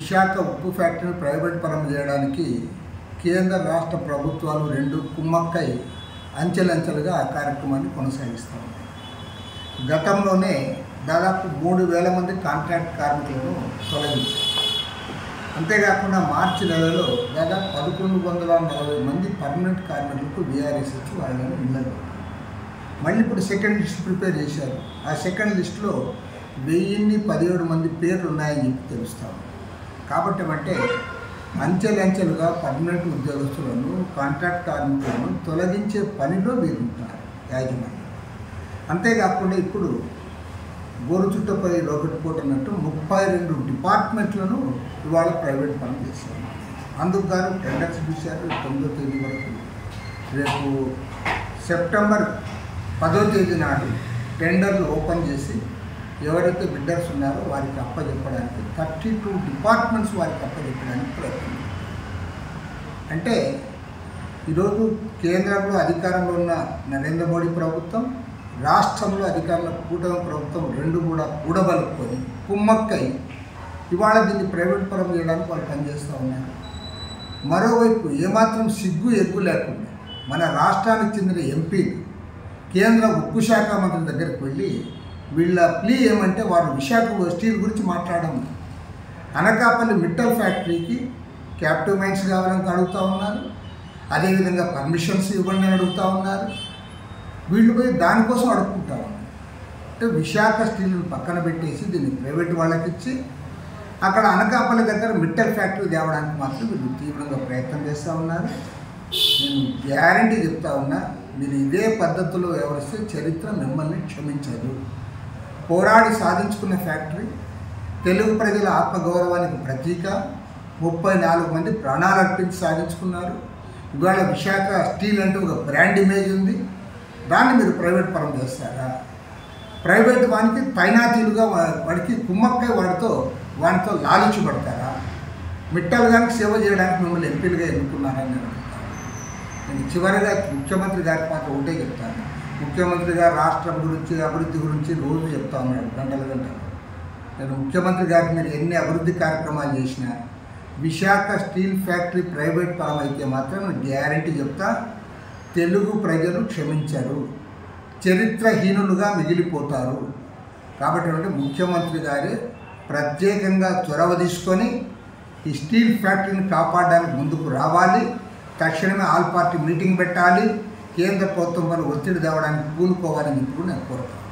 విశాఖ ఉక్కు ఫ్యాక్టరీని ప్రైవేట్ పరం చేయడానికి కేంద్ర రాష్ట్ర ప్రభుత్వాలు రెండు కుమ్మక్కై అంచెలంచెలుగా ఆ కార్యక్రమాన్ని కొనసాగిస్తూ ఉన్నాయి. గతంలోనే దాదాపు 3,000 మంది కాంట్రాక్ట్ కార్మికులను తొలగించారు. అంతేకాకుండా మార్చి నెలలో దాదాపు 1,140 మంది పర్మనెంట్ కార్మికులకు వీఆర్ఎస్ ఇచ్చి వాళ్ళని ఇళ్ళలో మళ్ళీ ఇప్పుడు సెకండ్ లిస్ట్ ప్రిపేర్ చేశారు. ఆ సెకండ్ లిస్టులో 1017 మంది పేర్లు ఉన్నాయని చెప్పి తెలుస్తాం. కాబట్టి అంటే అంచెలంచెలుగా పర్మనెంట్ ఉద్యోగస్తులను కాంట్రాక్ట్ కార్మికులను తొలగించే పనిలో వీరుంటున్నారు యాజమాన్యం. అంతేకాకుండా ఇప్పుడు గోరు చుట్టపై రోకెట్ పోట్ అన్నట్టు 32 డిపార్ట్మెంట్లను ఇవాళ ప్రైవేట్ పనులు చేశారు. అందుకు గాను టెండర్స్ పిలిచారు 9వ తేదీ వరకు. రేపు సెప్టెంబర్ 10వ తేదీ నాడు టెండర్లు ఓపెన్ చేసి ఎవరైతే బిడ్డర్స్ ఉన్నారో వారికి అప్పచెప్పడానికి 32 డిపార్ట్మెంట్స్ వారికి అప్పచెప్పడానికి ప్రయత్నం. అంటే ఈరోజు కేంద్రంలో అధికారంలో ఉన్న నరేంద్ర మోడీ ప్రభుత్వం, రాష్ట్రంలో అధికారంలో కూటమి ప్రభుత్వం రెండు కూడా కూడబలుపుకొని కుమ్మక్కై ఇవాళ దీన్ని ప్రైవేట్ పరం చేయడానికి వాళ్ళు పనిచేస్తూ ఉన్నారు. మరోవైపు ఏమాత్రం సిగ్గు ఎగ్గు లేకుండా మన రాష్ట్రానికి చెందిన ఎంపీలు కేంద్ర ఉక్కు శాఖ మంత్రి దగ్గరికి వెళ్ళి వీళ్ళ ప్లీ ఏమంటే వారు విశాఖ స్టీల్ గురించి మాట్లాడడం, అనకాపల్లి మిట్టల్ ఫ్యాక్టరీకి క్యాప్టివ్ మైన్స్ కావాలని అడుగుతూ ఉన్నారు. అదేవిధంగా పర్మిషన్స్ ఇవ్వండి అని అడుగుతూ ఉన్నారు. వీళ్ళు పోయి దానికోసం అడుక్కుంటా ఉన్నారు. అంటే విశాఖ స్టీల్ని పక్కన పెట్టేసి దీన్ని ప్రైవేట్ వాళ్ళకి ఇచ్చి అక్కడ అనకాపల్లి దగ్గర మిట్టల్ ఫ్యాక్టరీ తేవడానికి మాత్రం వీళ్ళు తీవ్రంగా ప్రయత్నం చేస్తూ ఉన్నారు. నేను గ్యారంటీ చెప్తా ఉన్నా, మీరు ఇదే పద్ధతిలో వ్యవహరిస్తే చరిత్ర మిమ్మల్ని క్షమించదు. పోరాడి సాధించుకున్న ఫ్యాక్టరీ, తెలుగు ప్రజల ఆత్మగౌరవానికి ప్రతీక, 34 మంది ప్రాణాలు అర్పించి సాధించుకున్నారు. ఇవాళ విశాఖ స్టీల్ అంటే ఒక బ్రాండ్ ఇమేజ్ ఉంది. దాన్ని మీరు ప్రైవేట్ పరం చేస్తారా? ప్రైవేట్ వానికి తైనాతీలుగా వాడికి కుమ్మక్కై వాడితో లాలించి పడతారా? మిట్టల్ గారికి సేవ చేయడానికి మిమ్మల్ని ఎంపీలుగా ఎన్నుకున్నారని నేను అడుగుతాను. నేను చివరిగా ముఖ్యమంత్రి గారికి మాత్రం ఒకటే చెప్తాను. ముఖ్యమంత్రి గారు రాష్ట్రం గురించి అభివృద్ధి గురించి రోజు చెప్తా ఉన్నాడు గంటలు. నేను ముఖ్యమంత్రి గారికి మీరు ఎన్ని అభివృద్ధి కార్యక్రమాలు చేసినా విశాఖ స్టీల్ ఫ్యాక్టరీ ప్రైవేట్ పరం అయితే మాత్రం నేను గ్యారంటీ చెప్తా, తెలుగు ప్రజలు క్షమించరు, చరిత్రహీనులుగా మిగిలిపోతారు. కాబట్టి ముఖ్యమంత్రి గారే ప్రత్యేకంగా చొరవ తీసుకొని ఈ స్టీల్ ఫ్యాక్టరీని కాపాడడానికి ముందుకు రావాలి. తక్షణమే ఆల్ పార్టీ మీటింగ్ పెట్టాలి. కేంద్ర ప్రభుత్వం పైన ఒత్తిడి తేవడానికి పూనుకోవాలని చెప్పి నేను కోరుతాను.